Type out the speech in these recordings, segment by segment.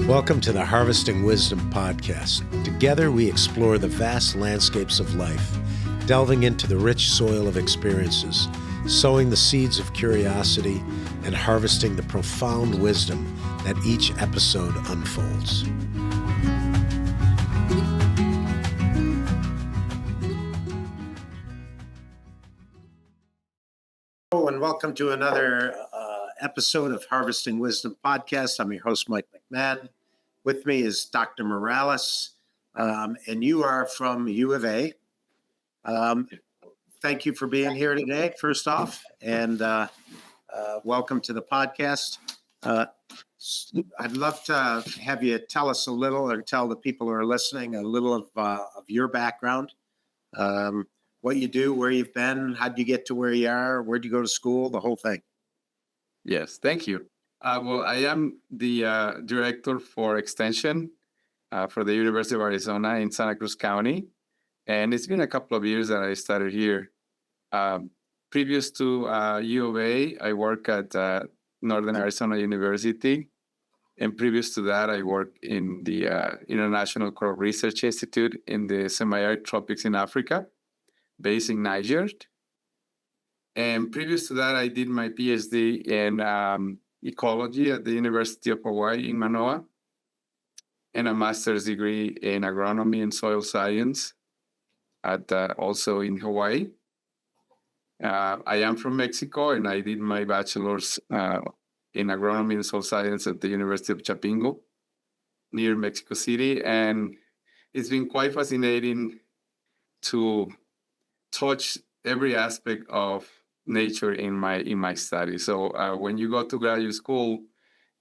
Welcome to the Harvesting Wisdom podcast. Together we explore the vast landscapes of life, delving into the rich soil of experiences, sowing the seeds of curiosity, and harvesting the profound wisdom that each episode unfolds. Hello and welcome to another episode of Harvesting Wisdom podcast. I'm your host, Mike McMahon. With me is Dr. Morales, and you are from U of A. Thank you for being here today, first off, and welcome to the podcast. I'd love to have you tell us a little, or tell the people who are listening a little of your background, what you do, where you've been, how did you get to where you are, where'd you go to school, the whole thing. Yes, thank you. Well, I am the director for extension for the University of Arizona in Santa Cruz County. And it's been a couple of years that I started here. Previous to U of A, I work at Northern Arizona University. And previous to that, I worked in the International Crop Research Institute in the semi-arid tropics in Africa, based in Niger. And previous to that, I did my PhD in ecology at the University of Hawaii in Manoa, and a master's degree in agronomy and soil science at also in Hawaii. I am from Mexico, and I did my bachelor's in agronomy and soil science at the University of Chapingo, near Mexico City. And it's been quite fascinating to touch every aspect of nature in my study. So when you go to graduate school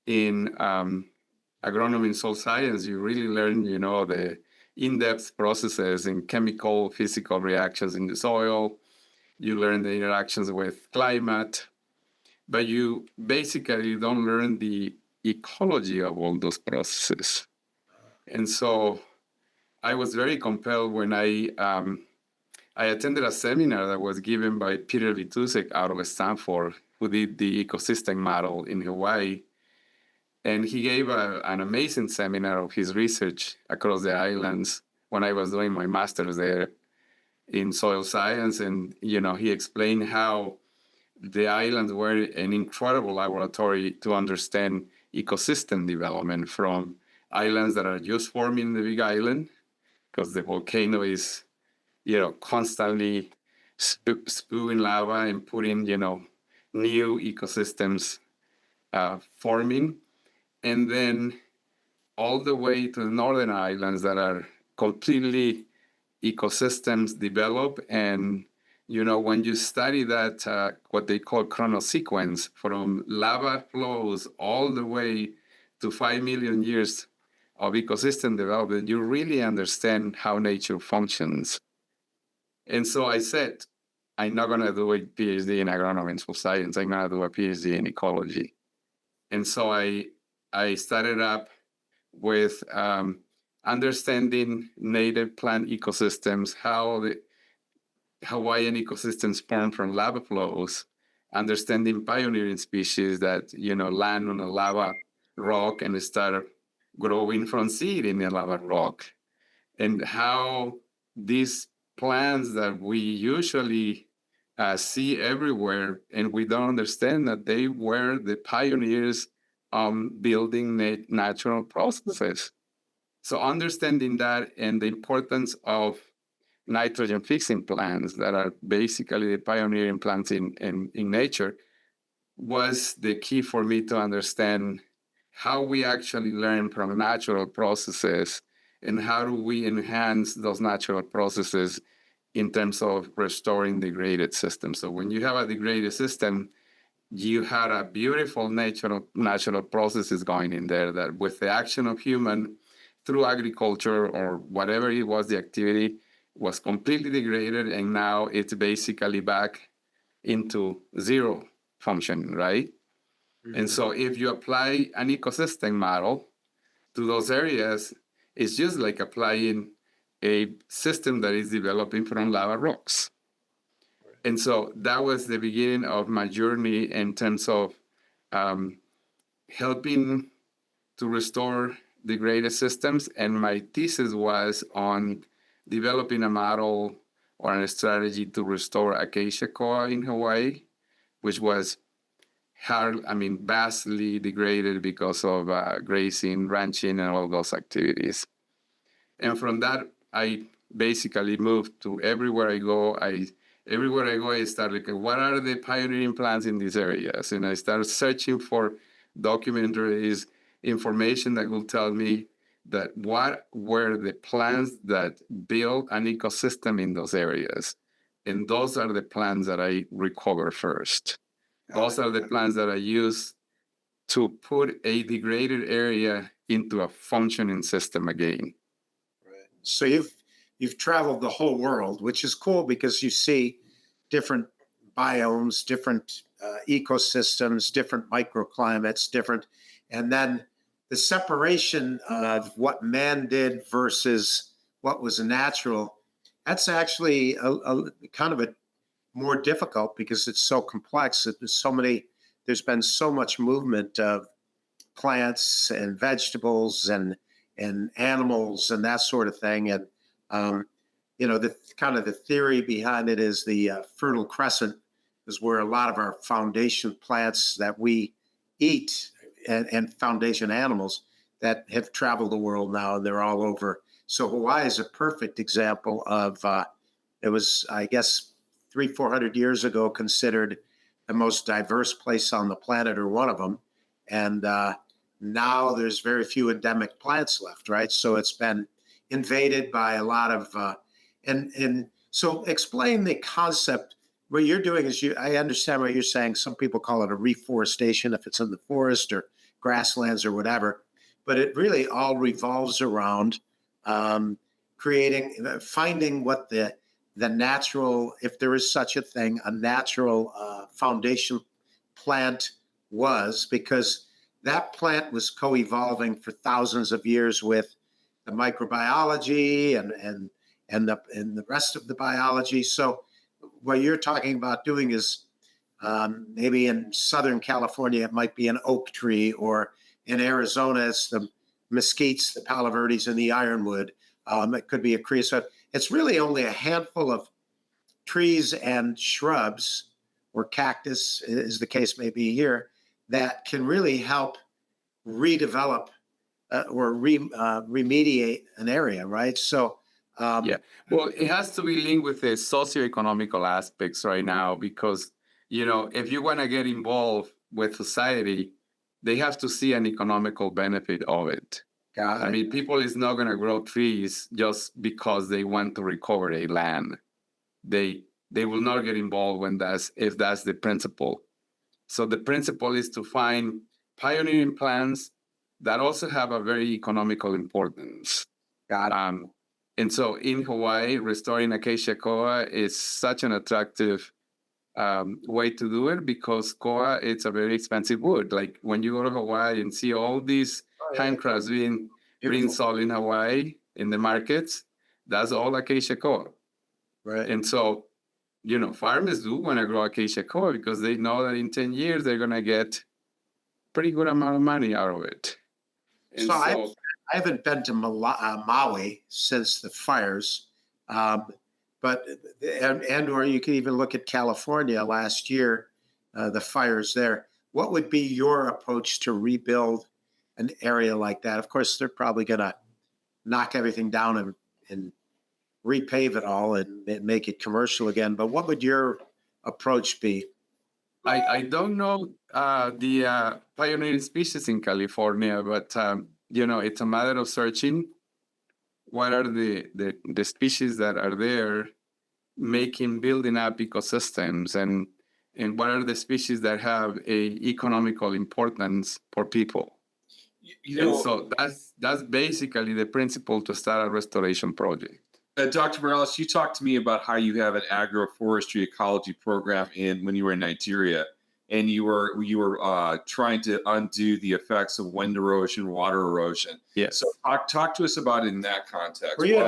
in agronomy and soil science, you really learn, the in-depth processes in chemical, physical reactions in the soil. You learn the interactions with climate, but you basically don't learn the ecology of all those processes. And so I was very compelled when I attended a seminar that was given by Peter Vitusek out of Stanford, who did the ecosystem model in Hawaii. And he gave an amazing seminar of his research across the islands when I was doing my master's there in soil science. And, he explained how the islands were an incredible laboratory to understand ecosystem development, from islands that are just forming the Big Island, because the volcano is constantly spewing lava and putting, new ecosystems forming. And then all the way to the northern islands that are completely ecosystems developed. And, when you study that, what they call chronosequence, from lava flows all the way to 5 million years of ecosystem development, you really understand how nature functions. And so I said, I'm not going to do a PhD in agronomy and soil science. I'm going to do a PhD in ecology. And so I started up with understanding native plant ecosystems, how the Hawaiian ecosystems form from lava flows, understanding pioneering species that, land on a lava rock and start growing from seed in a lava rock, and how these plants that we usually see everywhere, and we don't understand that they were the pioneers building natural processes. So understanding that, and the importance of nitrogen fixing plants that are basically the pioneering plants in nature, was the key for me to understand how we actually learn from natural processes, and how do we enhance those natural processes in terms of restoring degraded systems. So when you have a degraded system, you had a beautiful natural processes going in there that, with the action of human through agriculture or whatever it was, the activity was completely degraded, and now it's basically back into zero function, right? Mm-hmm. And so if you apply an ecosystem model to those areas, it's just like applying a system that is developing from lava rocks. Right. And so that was the beginning of my journey in terms of helping to restore degraded systems, and my thesis was on developing a model or a strategy to restore acacia koa in Hawaii, which was vastly degraded because of grazing, ranching, and all those activities. And from that, I basically moved to everywhere I go. I start looking, what are the pioneering plants in these areas? And I started searching for documentaries, information that will tell me that what were the plants that built an ecosystem in those areas. And those are the plants that I recover first. Those are the plants that I use to put a degraded area into a functioning system again. Right. So you've traveled the whole world, which is cool because you see different biomes, different ecosystems, different microclimates, and then the separation of what man did versus what was natural. That's actually a kind of a more difficult because it's so complex. There's been so much movement of plants and vegetables and animals and that sort of thing. And the kind of the theory behind it is the Fertile Crescent is where a lot of our foundation plants that we eat and foundation animals that have traveled the world now, and they're all over. So Hawaii is a perfect example of, it was, I guess, 300-400 years ago, considered the most diverse place on the planet, or one of them. And now there's very few endemic plants left, right? So it's been invaded by a lot of, and so explain the concept. What you're doing is I understand what you're saying. Some people call it a reforestation if it's in the forest or grasslands or whatever, but it really all revolves around finding what the natural, if there is such a thing, a natural foundation plant was, because that plant was co-evolving for thousands of years with the microbiology and the rest of the biology. So what you're talking about doing is maybe in Southern California, it might be an oak tree, or in Arizona, it's the mesquites, the palo verdes, and the ironwood. It could be a creosote. It's really only a handful of trees and shrubs, or cactus, as the case may be here, that can really help redevelop or remediate an area, right? So, yeah, well, it has to be linked with the socioeconomical aspects right now, because, if you want to get involved with society, they have to see an economical benefit of it. I mean, people is not going to grow trees just because they want to recover a land. They will not get involved if that's the principle. So the principle is to find pioneering plants that also have a very economical importance. And so in Hawaii, restoring acacia koa is such an attractive way to do it, because koa, it's a very expensive wood. Like when you go to Hawaii and see all these handcrafts being sold in Hawaii in the markets, that's all acacia koa. Right. And so, farmers do want to grow acacia koa because they know that in 10 years, they're going to get pretty good amount of money out of it. And so I haven't been to Maui since the fires, but or you could even look at California last year, the fires there. What would be your approach to rebuild an area like that? Of course, they're probably going to knock everything down and repave it all and make it commercial again. But what would your approach be? I don't know the pioneering species in California, but it's a matter of searching what are the species that are there building up ecosystems, and what are the species that have a economical importance for people. And so that's basically the principle to start a restoration project. Dr. Morales, you talked to me about how you have an agroforestry ecology program when you were in Nigeria, and you were trying to undo the effects of wind erosion, water erosion. Yes. So talk to us about it in that context. Were you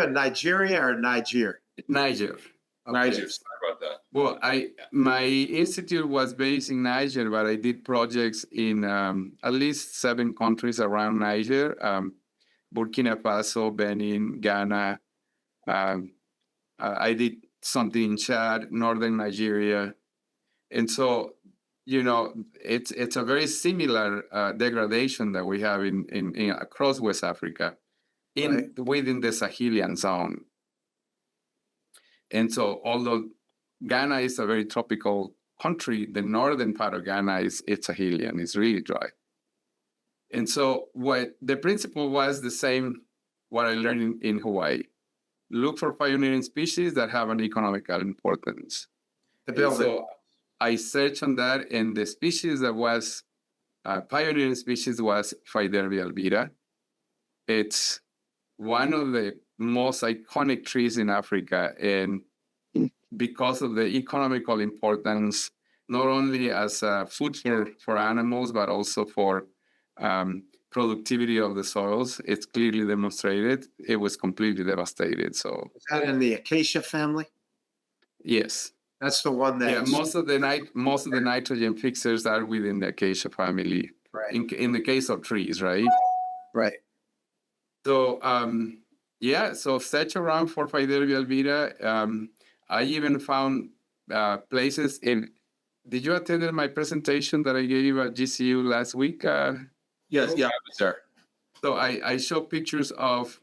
in Nigeria or Niger? Niger. Niger, sorry about that. Well, my institute was based in Niger, but I did projects in at least 7 countries around Niger: Burkina Faso, Benin, Ghana. I did something in Chad, northern Nigeria, and so it's a very similar degradation that we have in across West Africa, within the Sahelian zone. And so, although Ghana is a very tropical country, the northern part of Ghana it's Sahelian, it's really dry. And so what the principle was the same what I learned in Hawaii. Look for pioneering species that have an economical importance. So I searched on that, and the species that was pioneering species was Phaedervia albida. It's one of the most iconic trees in Africa, and because of the economical importance, not only as food for animals, but also for productivity of the soils, it's clearly demonstrated. It was completely devastated. So is that in the acacia family? Yes, that's the one that most of the nitrogen fixers are within the acacia family. Right. In the case of trees, right? Right. So so search around for Phaedervia albida. I even found places in. Did you attend my presentation that I gave at GCU last week? Yes, I was there. So I show pictures of,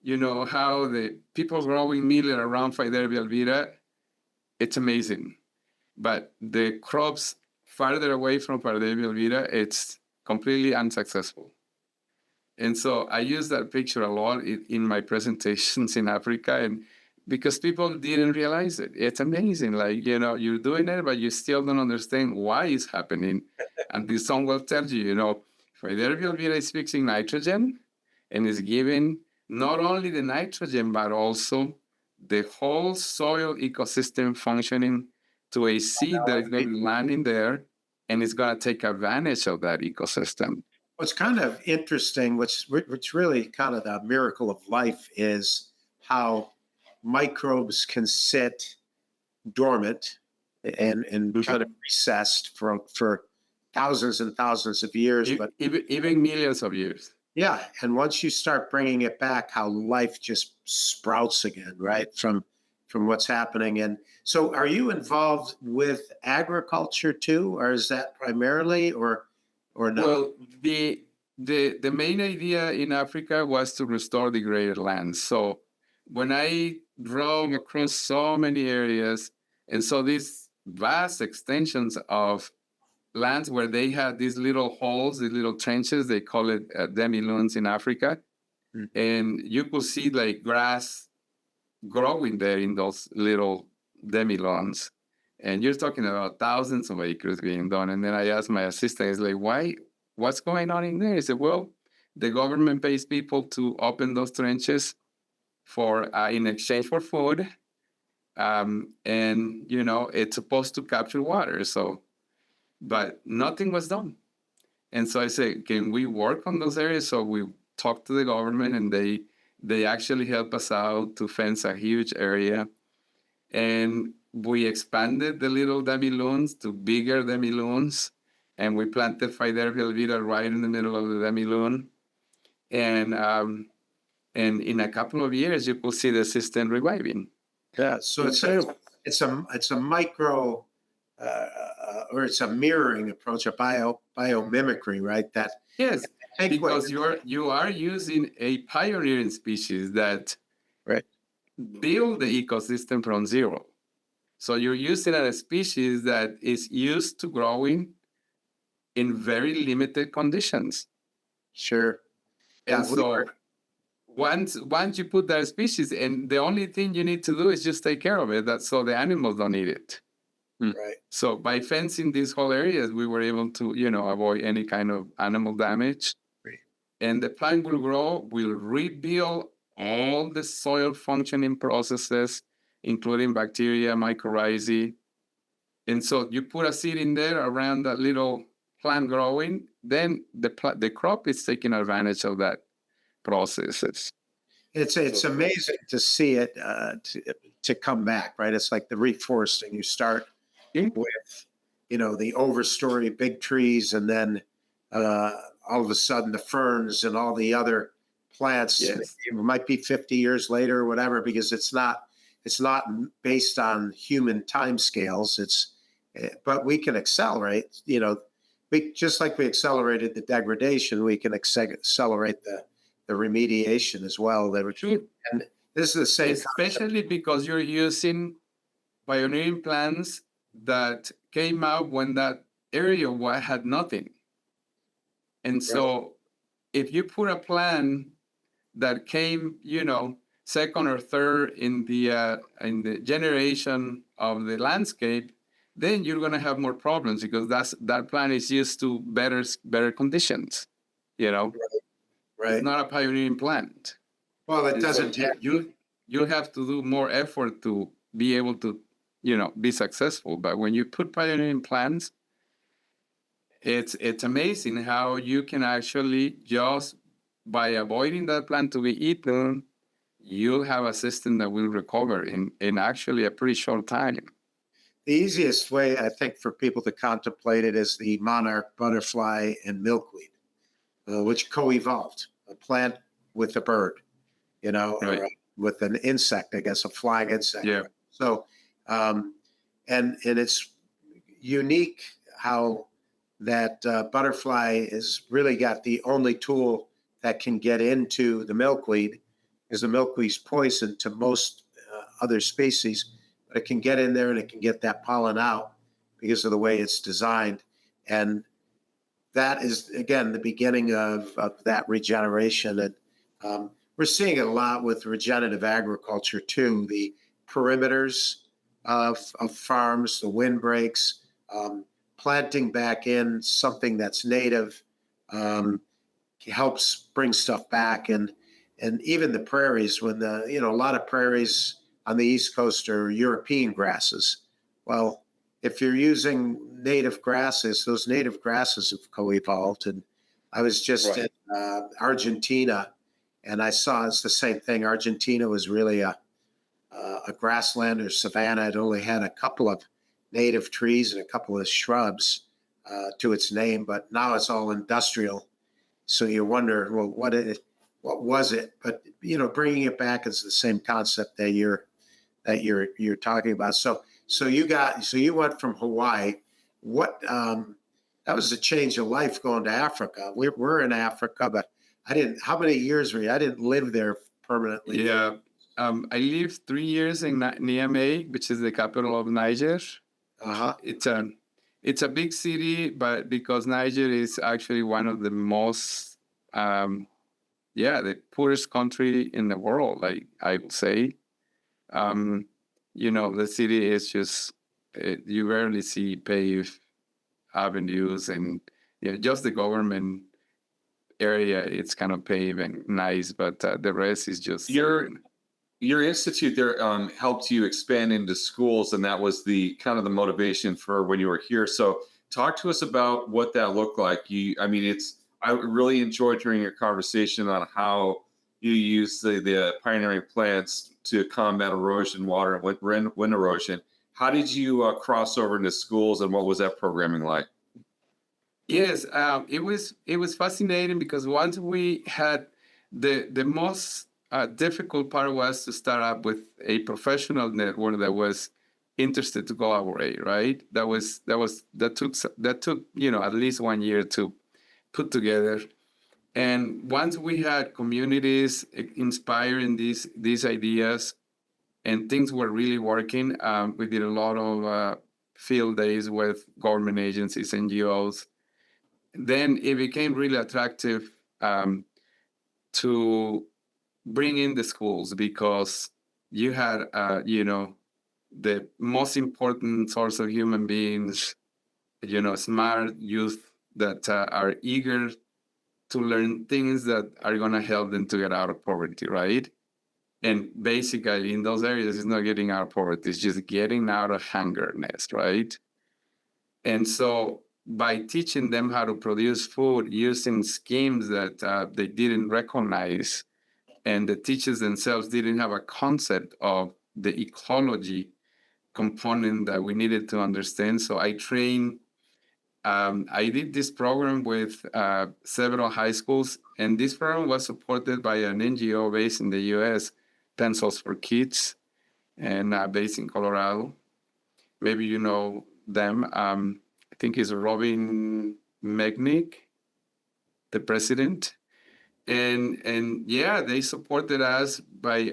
how the people growing millet around Phaedervia albida. It's amazing, but the crops farther away from Phaedervia albida, it's completely unsuccessful. And so I use that picture a lot in my presentations in Africa, and because people didn't realize it. It's amazing. Like, you're doing it, but you still don't understand why it's happening. And someone will tell you, Phaedervia albida is fixing nitrogen and is giving not only the nitrogen, but also the whole soil ecosystem functioning to a seed that is going to be landing there, and it's going to take advantage of that ecosystem. What's kind of interesting, which really kind of the miracle of life, is how microbes can sit dormant and kind of recessed for thousands and thousands of years, but even millions of years. Yeah, and once you start bringing it back, how life just sprouts again, right, from what's happening. And so, are you involved with agriculture too, or is that primarily, or not? Well, the main idea in Africa was to restore degraded lands. So when I drove across so many areas and saw these vast extensions of lands where they had these little holes, these little trenches, they call it demi-lunes in Africa. Mm-hmm. And you could see like grass growing there in those little demi-lunes. And you're talking about thousands of acres being done. And then I asked my assistant, he's like, what's going on in there? He said, well, the government pays people to open those trenches for in exchange for food. And, it's supposed to capture water. So, but nothing was done. And so I said, can we work on those areas? So we talked to the government, and they actually help us out to fence a huge area. And we expanded the little demi-lunes to bigger demi-lunes, and we planted Phaedervia albida right in the middle of the demi-lune. And in a couple of years, you could see the system reviving. Yeah, so it's a micro or it's a mirroring approach, a biomimicry, right? That yes, because you are using a pioneering species that build the ecosystem from zero. So you're using a species that is used to growing in very limited conditions. Sure. And so once you put that species, and the only thing you need to do is just take care of it, so the animals don't eat it. Right. So by fencing these whole areas, we were able to, avoid any kind of animal damage. Right. And the plant will grow, will rebuild all the soil functioning processes, including bacteria, mycorrhizae. And so you put a seed in there around that little plant growing, then the crop is taking advantage of that processes. It's amazing to see it to come back, right? It's like the reforesting. You start with, the overstory big trees, and then all of a sudden the ferns and all the other plants. Yes. It might be 50 years later or whatever, because it's not based on human timescales. But we can accelerate, just like we accelerated the degradation, we can accelerate the remediation as well. Sure. And this is the same Especially because you're using pioneering plants that came out when that area had nothing. And so if you put a plant that came, second or third in the generation of the landscape, then you're going to have more problems, because that plant is used to better conditions. Right. It's not a pioneering plant. Well, it doesn't have. You'll have to do more effort to be able to, be successful. But when you put pioneering plants, it's amazing how you can actually, just by avoiding that plant to be eaten, you'll have a system that will recover in actually a pretty short time. The easiest way, I think, for people to contemplate it is the monarch butterfly and milkweed, which co-evolved, a plant with a bird, Right. or with an insect, I guess, a flying insect. Yeah. So, and it's unique how that butterfly has really got the only tool that can get into the milkweed, because the milkweed's poison to most other species, but it can get in there and it can get that pollen out because of the way it's designed. And that is, again, the beginning of that regeneration. And we're seeing it a lot with regenerative agriculture too. The perimeters of farms, the windbreaks, planting back in something that's native helps bring stuff back. And even the prairies, when a lot of prairies on the East Coast are European grasses. Well, if you're using native grasses, those native grasses have co-evolved. And I was just in Argentina, and I saw it's the same thing. Argentina was really a grassland or savanna. It only had a couple of native trees and a couple of shrubs to its name, but now it's all industrial. So you wonder, well, what was it? But bringing it back is the same concept that you're talking about. So you went from Hawaii. What that was a change of life going to Africa. We're in Africa, but I didn't. How many years were you? I didn't live there permanently. Yeah, I lived 3 years in Niamey, which is the capital of Niger. It's a big city, but because Niger is actually one of the most the poorest country in the world, I would say. The city is just, you rarely see paved avenues, and just the government area, it's kind of paved and nice, but the rest is just... Your institute there helped you expand into schools, and that was the kind of the motivation for when you were here. So talk to us about what that looked like. I really enjoyed hearing your conversation on how you use the pioneering plants to combat erosion, water and wind erosion. How did you cross over into schools, and what was that programming like? Yes, it was fascinating, because once we had the most difficult part was to start up with a professional network that was interested to collaborate. Right, that took at least 1 year to put together. And once we had communities inspiring these ideas, and things were really working, we did a lot of field days with government agencies, NGOs. Then it became really attractive to bring in the schools, because you had, the most important source of human beings, smart youth that are eager to learn things that are going to help them to get out of poverty, right? And basically, in those areas, it's not getting out of poverty, it's just getting out of hungerness, right? And so by teaching them how to produce food using schemes that they didn't recognize, and the teachers themselves didn't have a concept of the ecology component that we needed to understand. So I trained. I did this program with several high schools, and this program was supported by an NGO based in the U.S., Pencils for Kids, and based in Colorado. Maybe you know them. I think it's Robin Megnick, the president. And yeah, they supported us by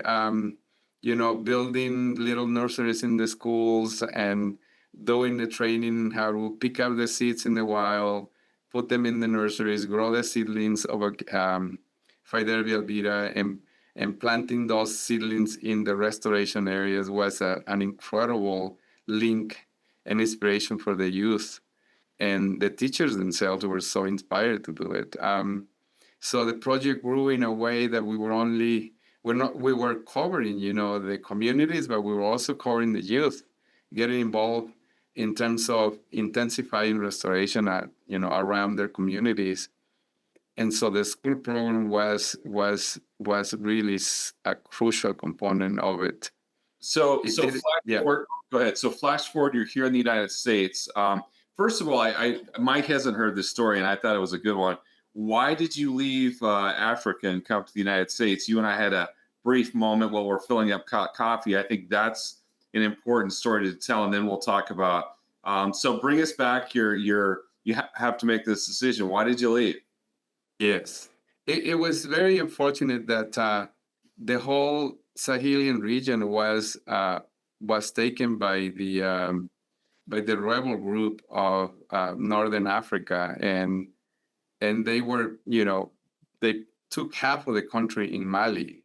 building little nurseries in the schools and doing the training how to pick up the seeds in the wild, put them in the nurseries, grow the seedlings of Fiderbia albida, and planting those seedlings in the restoration areas was an incredible link and inspiration for the youth. And the teachers themselves were so inspired to do it. So the project grew in a way that we were covering, the communities, but we were also covering the youth, getting involved in terms of intensifying restoration around their communities. And so the school program was really a crucial component of it. So, Flash forward. Go ahead. So, flash forward. You're here in the United States. First of all, Mike hasn't heard this story, and I thought it was a good one. Why did you leave Africa and come to the United States? You and I had a brief moment while we're filling up coffee. I think that's an important story to tell, and then we'll talk about. So, bring us back. You have to make this decision. Why did you leave? Yes, it was very unfortunate that the whole Sahelian region was taken by the rebel group of Northern Africa, and they were, they took half of the country in Mali,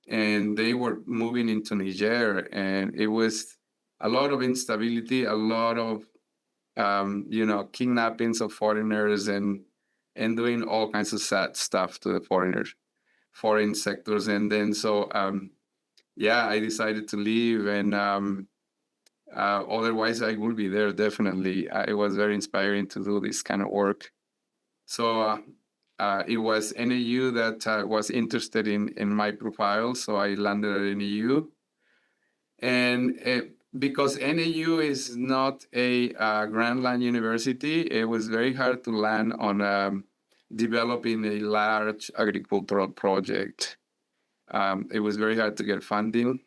and they were moving into Niger, and it was a lot of instability, a lot of kidnappings of foreigners, and doing all kinds of sad stuff to the foreign sectors. And then I decided to leave, and otherwise I would be there definitely. It was very inspiring to do this kind of work. So it was NAU that was interested in my profile, so I landed at NAU. And because NAU is not a Grand Land University, it was very hard to land on developing a large agricultural project. It was very hard to get funding.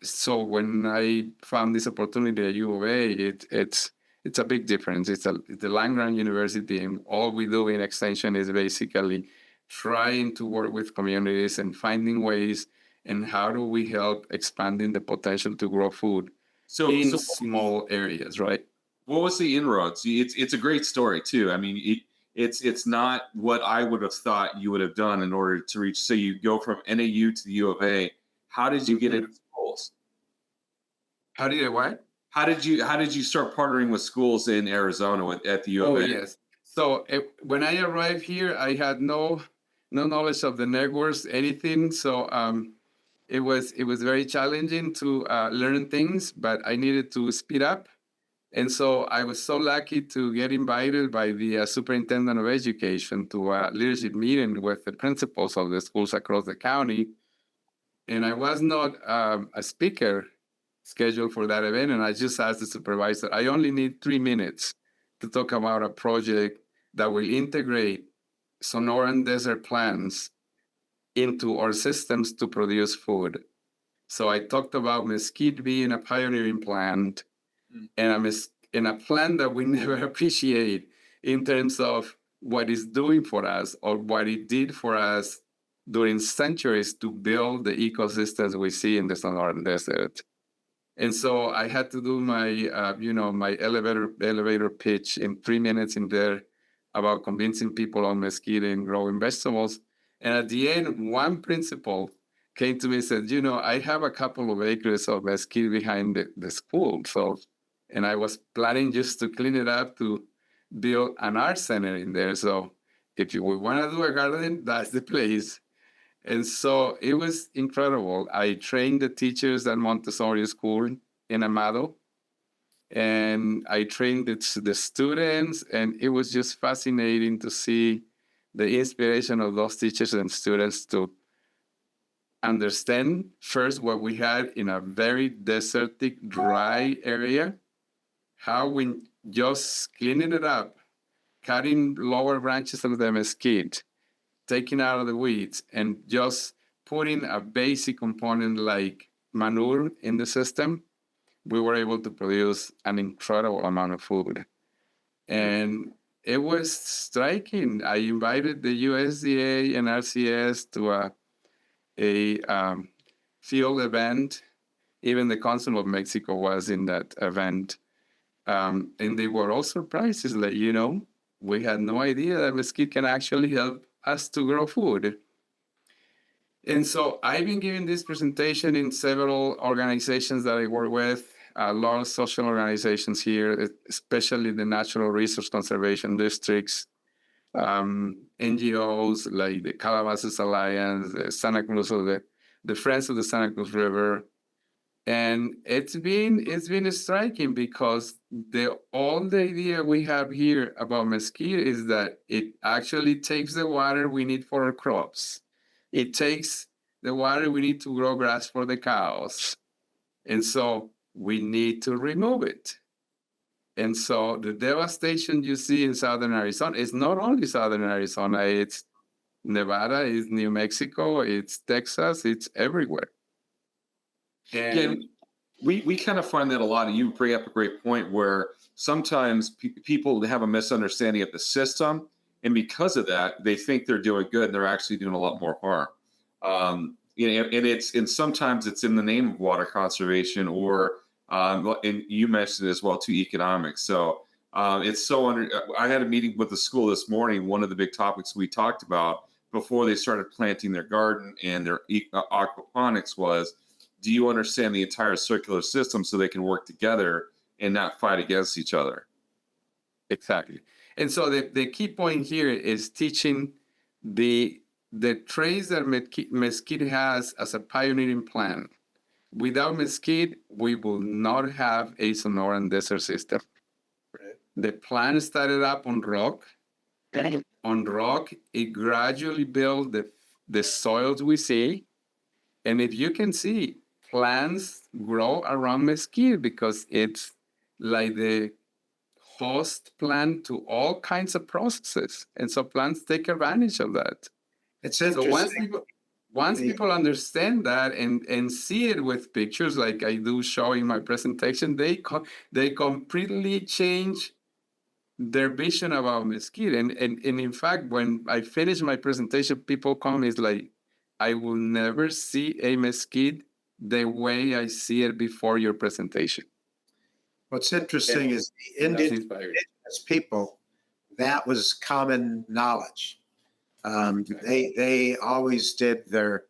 So when I found this opportunity at U of A, it's a big difference. It's a land-grant university, and all we do in extension is basically trying to work with communities and finding ways and how do we help expanding the potential to grow food in small areas, right? What was the inroads? It's a great story too. I mean, it's not what I would have thought you would have done in order to reach. So you go from NAU to the U of A. How did you get into schools? How did I what? How did you start partnering with schools in Arizona at the U of A? Oh yes. So when I arrived here, I had no knowledge of the networks, anything. So it was very challenging to learn things, but I needed to speed up. And so I was so lucky to get invited by the superintendent of education to a leadership meeting with the principals of the schools across the county. And I was not a speaker scheduled for that event. And I just asked the supervisor, I only need 3 minutes to talk about a project that will integrate Sonoran desert plants into our systems to produce food. So I talked about Mesquite being a pioneering plant, and a plant that we never appreciate in terms of what it's doing for us or what it did for us during centuries to build the ecosystems we see in the Sonoran Desert. And so I had to do my, my elevator pitch in 3 minutes in there about convincing people on Mesquite and growing vegetables. And at the end, one principal came to me and said, I have a couple of acres of Mesquite behind the school. And I was planning just to clean it up to build an art center in there. So if you want to do a garden, that's the place. And so it was incredible. I trained the teachers at Montessori School in Amado, and I trained the students, and it was just fascinating to see the inspiration of those teachers and students to understand first what we had in a very desertic, dry area, how we just cleaning it up, cutting lower branches of the mesquite, taking out of the weeds, and just putting a basic component like manure in the system, we were able to produce an incredible amount of food. And it was striking. I invited the USDA and RCS to a field event. Even the Consul of Mexico was in that event. And they were all surprised. It's like, we had no idea that mesquite can actually help us to grow food. And so I've been giving this presentation in several organizations that I work with, a lot of social organizations here, especially the Natural Resource Conservation Districts, NGOs like the Calabasas Alliance, the Santa Cruz, the Friends of the Santa Cruz River. And it's been striking because the idea we have here about mesquite is that it actually takes the water we need for our crops. It takes the water we need to grow grass for the cows. And so we need to remove it. And so the devastation you see in Southern Arizona is not only Southern Arizona, it's Nevada, it's New Mexico, it's Texas, it's everywhere. And we kind of find that a lot, and you bring up a great point where sometimes people have a misunderstanding of the system, and because of that, they think they're doing good, and they're actually doing a lot more harm. And sometimes it's in the name of water conservation, or and you mentioned it as well too, economics. So I had a meeting with the school this morning. One of the big topics we talked about before they started planting their garden and their aquaponics was, do you understand the entire circular system so they can work together and not fight against each other? Exactly. And so the key point here is teaching the traits that mesquite has as a pioneering plant. Without mesquite, we will not have a Sonoran desert system. Right. The plant started up on rock. On rock, it gradually built the soils we see. And if you can see, plants grow around mesquite because it's like the host plant to all kinds of processes. And so plants take advantage of that. It's interesting. So once people understand that and see it with pictures like I do show in my presentation, they completely change their vision about mesquite. And in fact, when I finish my presentation, people come, it's like, I will never see a mesquite the way I see it before your presentation. What's interesting is the indigenous people, that was common knowledge. They always did their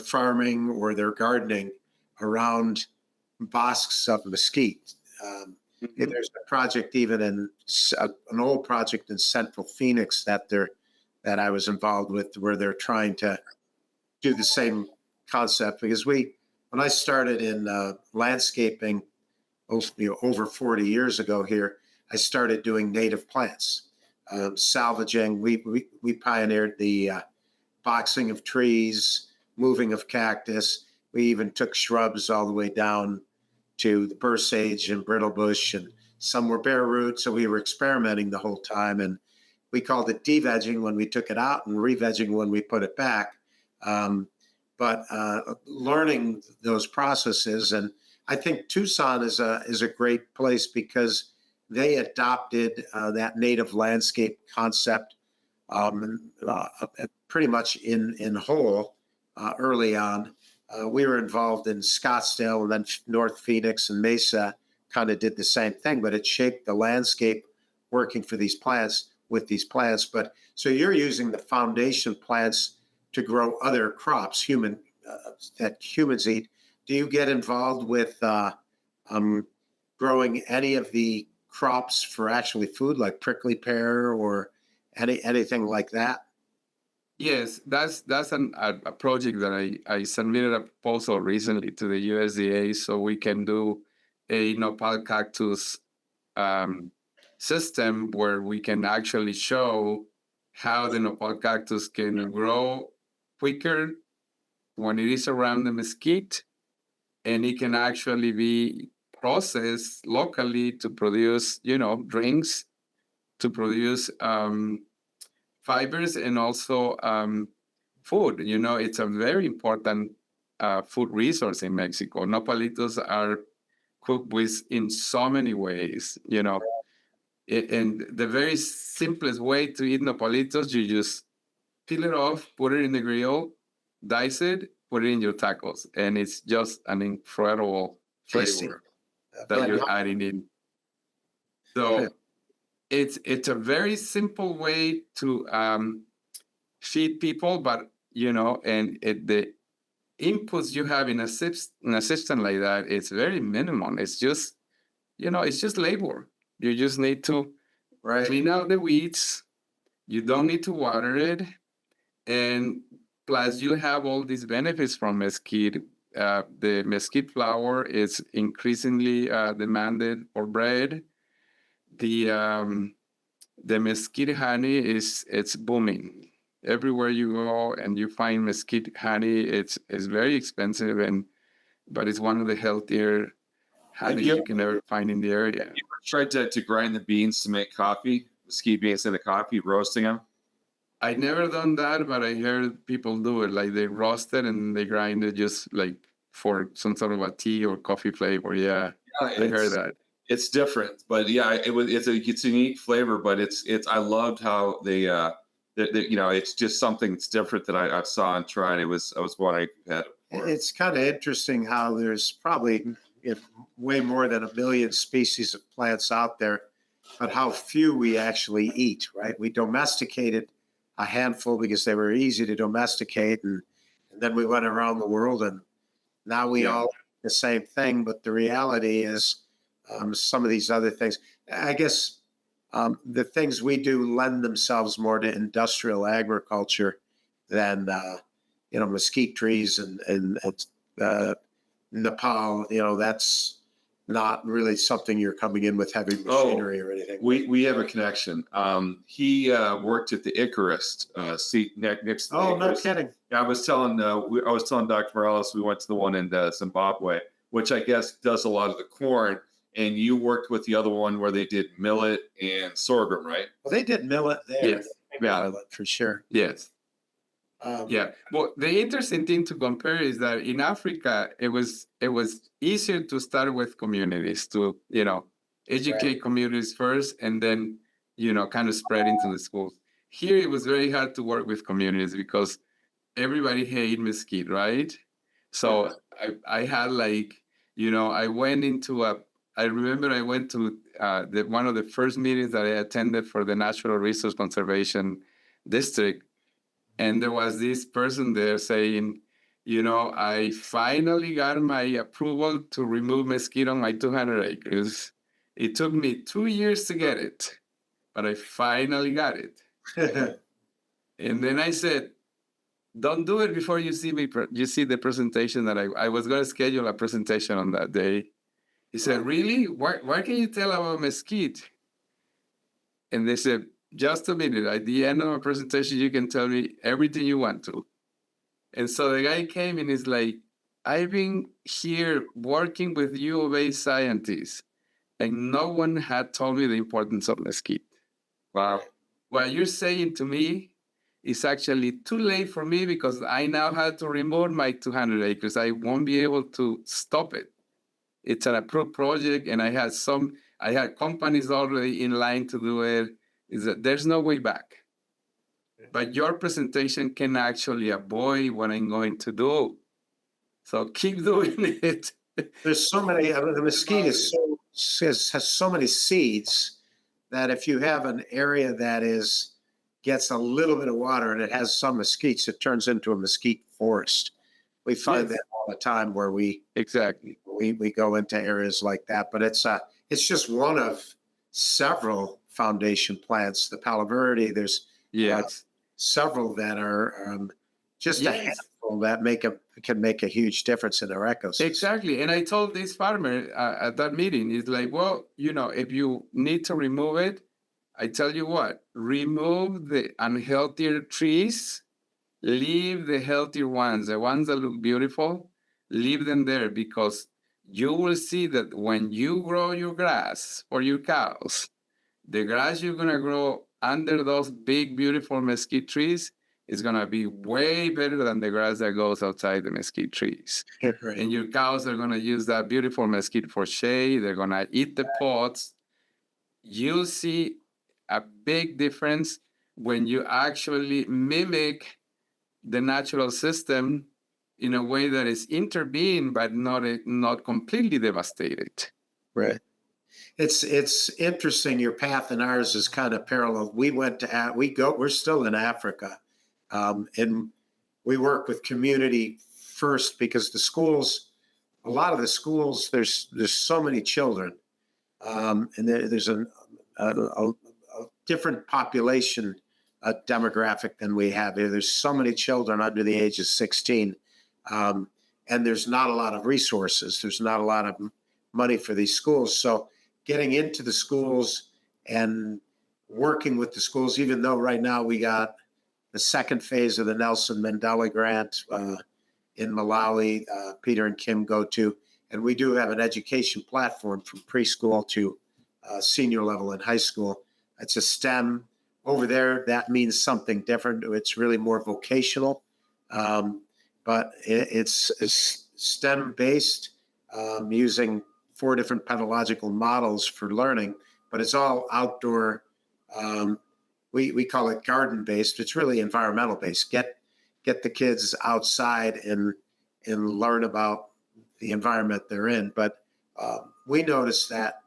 farming or their gardening around bosques of mesquite. There's a project even in an old project in Central Phoenix that I was involved with, where they're trying to do the same concept. Because when I started in landscaping over 40 years ago here, I started doing native plants. Salvaging, we pioneered the boxing of trees, moving of cactus. We even took shrubs all the way down to the burr sage and brittle bush, and some were bare root. So we were experimenting the whole time, and we called it de-vegging when we took it out and re-vegging when we put it back. But learning those processes, and I think Tucson is a great place because they adopted that native landscape concept pretty much in whole early on. We were involved in Scottsdale, and then North Phoenix and Mesa kind of did the same thing, but it shaped the landscape working for these plants with these plants. But so you're using the foundation plants to grow other crops, that humans eat. Do you get involved with growing any of the crops for actually food, like prickly pear or anything like that? Yes, that's a project that I submitted a proposal recently to the USDA so we can do a nopal cactus system where we can actually show how the nopal cactus can grow quicker when it is around the mesquite, and it can actually be processed locally to produce, drinks, to produce fibers, and also food. It's a very important food resource in Mexico. Nopalitos are cooked with in so many ways, and the very simplest way to eat nopalitos, you just peel it off, put it in the grill, dice it, put it in your tacos, and it's just an incredible Tasty. flavor that you're adding in. So it's a very simple way to feed people, but the inputs you have in a system like that, it's very minimum. It's just labor. You just need to clean out the weeds. You don't need to water it, and plus you have all these benefits from mesquite. The mesquite flower is increasingly demanded for bread. The mesquite honey it's booming everywhere you go, and you find mesquite honey. It's very expensive, but it's one of the healthier honey you can ever find in the area. You ever tried to grind the beans to make coffee? Mesquite beans in the coffee, roasting them? I never done that, but I heard people do it. Like they roast it and they grind it just like for some sort of a tea or coffee flavor. Yeah, I heard that. It's different, but yeah, it's a unique flavor. But it's I loved how they it's just something that's different that I saw and tried. It was what I had. It's kind of interesting how there's probably way more than 1 million species of plants out there, but how few we actually eat, right? We domesticated a handful because they were easy to domesticate, and then we went around the world, and now we all eat the same thing. But the reality is some of these other things, I guess the things we do lend themselves more to industrial agriculture than mesquite trees and nopal. That's not really something you're coming in with heavy machinery or anything. We have a connection. He worked at the Icarus seat next to Oh, the no kidding. I was telling Dr. Morales we went to the one in Zimbabwe, which I guess does a lot of the corn, and you worked with the other one where they did millet and sorghum, right? Well, they did millet there. Yes. Millet for sure. Yes. Well, the interesting thing to compare is that in Africa, it was easier to start with communities, to educate communities first, and then kind of spread into the schools. Here, it was very hard to work with communities because everybody hated mesquite, right? So I had I remember I went to one of the first meetings that I attended for the Natural Resource Conservation District. And there was this person there saying, I finally got my approval to remove mesquite on my 200 acres. It took me 2 years to get it, but I finally got it. And then I said, don't do it before you see the presentation that I was going to schedule a presentation on that day. He said, really? Why can you tell about mesquite? And they said, just a minute. At the end of my presentation, you can tell me everything you want to. And so the guy came and he's like, I've been here working with U of A scientists, and no one had told me the importance of mesquite. Wow. What you're saying to me is actually too late for me because I now have to remove my 200 acres. I won't be able to stop it. It's an approved project, and I had companies already in line to do it. Is that there's no way back. But your presentation can actually avoid what I'm going to do. So keep doing it. There's so many, the mesquite has so many seeds that if you have an area that gets a little bit of water and it has some mesquites, it turns into a mesquite forest. We find that all the time where we go into areas like that. But it's just one of several foundation plants. The Palo Verde, there's several that are just a handful that can make a huge difference in their ecosystem. Exactly. And I told this farmer at that meeting, he's like, well, if you need to remove it, I tell you what, remove the unhealthier trees, leave the healthier ones, the ones that look beautiful, leave them there, because you will see that when you grow your grass for your cows, the grass you're going to grow under those big, beautiful mesquite trees is going to be way better than the grass that goes outside the mesquite trees. Right. And your cows are going to use that beautiful mesquite for shade. They're going to eat the pods. You see a big difference when you actually mimic the natural system in a way that is intervened, but not completely devastated. Right. It's interesting. Your path and ours is kind of parallel. We're still in Africa, and we work with community first because a lot of the schools, there's so many children, and there's a different population demographic than we have here. There's so many children under the age of 16, and there's not a lot of resources. There's not a lot of money for these schools. So getting into the schools and working with the schools, even though right now we got the second phase of the Nelson Mandela Grant in Malawi, Peter and Kim go to, and we do have an education platform from preschool to senior level in high school. It's a STEM. Over there, that means something different. It's really more vocational, but it's STEM-based, using 4 different pedagogical models for learning, but it's all outdoor. We call it garden-based. It's really environmental-based. Get the kids outside and learn about the environment they're in. But we noticed that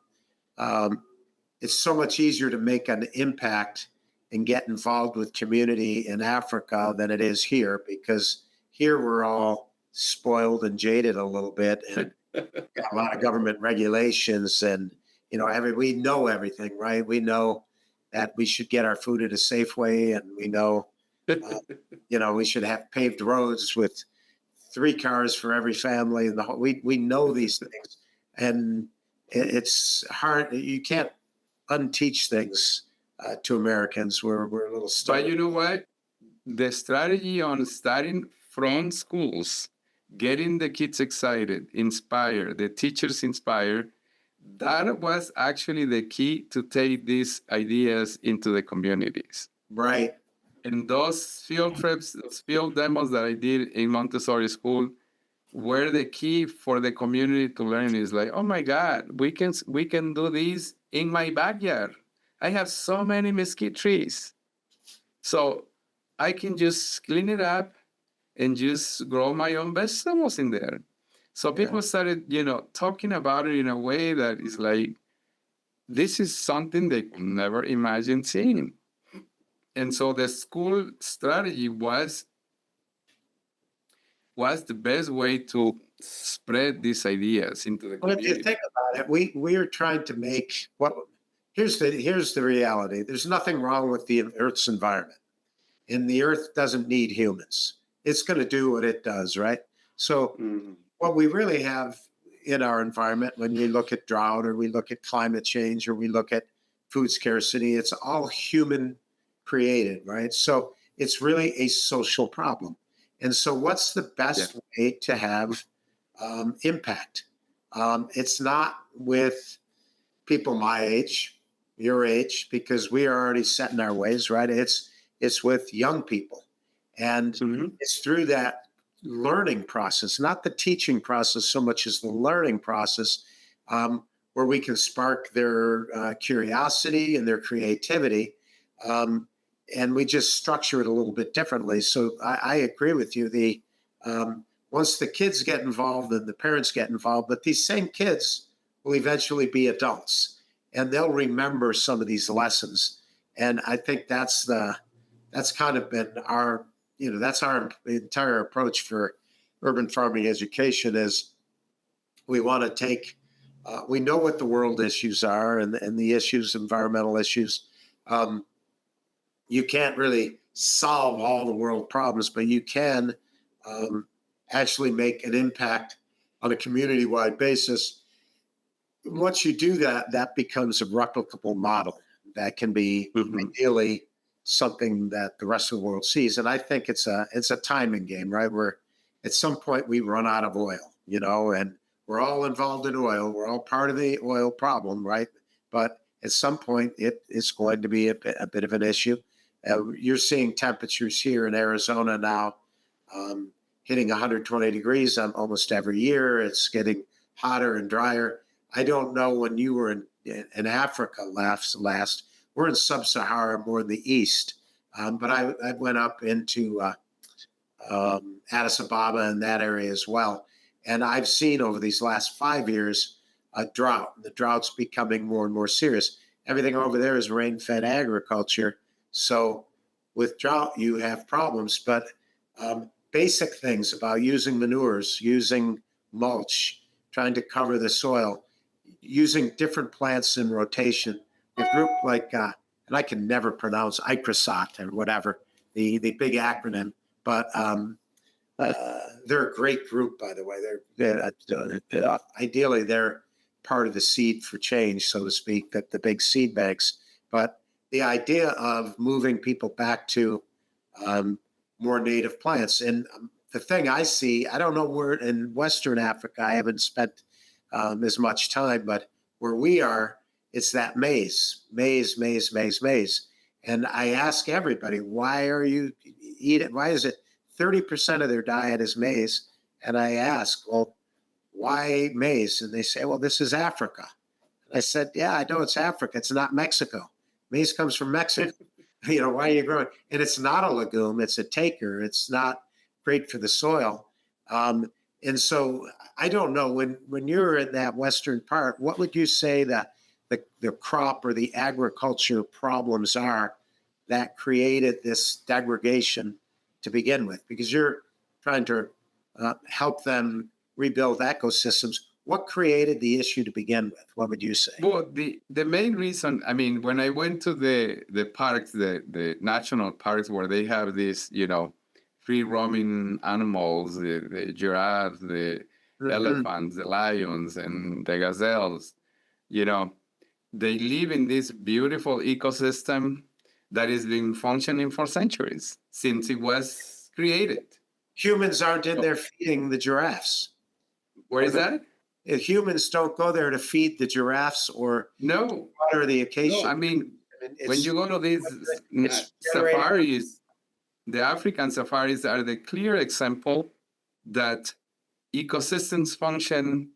it's so much easier to make an impact and get involved with community in Africa than it is here, because here we're all spoiled and jaded a little bit, and got a lot of government regulations, and we know everything, right? We know that we should get our food at a Safeway, and we know we should have paved roads with 3 cars for every family, and we know these things, and it's hard. You can't unteach things to Americans. We're a little stuck. But you know what? The strategy on starting from schools, getting the kids excited, inspired, the teachers inspired, that was actually the key to take these ideas into the communities. Right. And those field trips, those field demos that I did in Montessori school were the key for the community to learn. Is like, oh my God, we can do this in my backyard. I have so many mesquite trees. So I can just clean it up and just grow my own vegetables in there. So people started, talking about it in a way that is like, this is something they could never imagine seeing. And so the school strategy was the best way to spread these ideas into the community. Well, if you think about it, we are trying to make here's the reality. There's nothing wrong with the Earth's environment, and the Earth doesn't need humans. It's going to do what it does, right? So what we really have in our environment, when we look at drought, or we look at climate change, or we look at food scarcity, it's all human created, right? So it's really a social problem. And so what's the best way to have impact? It's not with people my age, your age, because we are already set in our ways, right? It's with young people. And it's through that learning process, not the teaching process so much as the learning process, where we can spark their curiosity and their creativity. And we just structure it a little bit differently. So I agree with you. Once the kids get involved and the parents get involved, but these same kids will eventually be adults, and they'll remember some of these lessons. And I think that's kind of been that's our entire approach for urban farming education. Is we want to take, we know what the world issues are, and the issues, environmental issues. You can't really solve all the world problems, but you can actually make an impact on a community-wide basis. Once you do that, that becomes a replicable model that can be ideally something that the rest of the world sees. And I think it's a timing game, right? Where at some point we run out of oil, and we're all involved in oil. We're all part of the oil problem, right? But at some point it is going to be a bit of an issue. You're seeing temperatures here in Arizona now hitting 120 degrees almost every year. It's getting hotter and drier. I don't know when you were in Africa last. We're in sub-Sahara, more in the east. But I went up into Addis Ababa and that area as well. And I've seen over these last 5 years a drought. The drought's becoming more and more serious. Everything over there is rain-fed agriculture. So with drought, you have problems. But basic things about using manures, using mulch, trying to cover the soil, using different plants in rotation. A group like, and I can never pronounce Icrosot or whatever, the big acronym, but they're a great group, by the way. They're ideally they're part of the seed for change, so to speak, that the big seed banks. But the idea of moving people back to more native plants. And the thing I see, I don't know where in Western Africa, I haven't spent as much time, but where we are, it's that maize. And I ask everybody, why are you eating? Why is it 30% of their diet is maize? And I ask, well, why maize? And they say, well, this is Africa. And I said, yeah, I know it's Africa. It's not Mexico. Maize comes from Mexico. Why are you growing? And it's not a legume. It's a taker. It's not great for the soil. And so I don't know, when you're in that western part, what would you say that the crop or the agriculture problems are that created this degradation to begin with? Because you're trying to help them rebuild ecosystems. What created the issue to begin with? What would you say? Well, the main reason, I mean, when I went to the parks, the national parks where they have these, free roaming animals, the giraffes, the elephants, the lions, and the gazelles, they live in this beautiful ecosystem that has been functioning for centuries since it was created. Humans aren't in there feeding the giraffes. Where is that? Humans don't go there to feed the giraffes or water the acacia. No, I mean, when you go to these safaris, the African safaris are the clear example that ecosystems function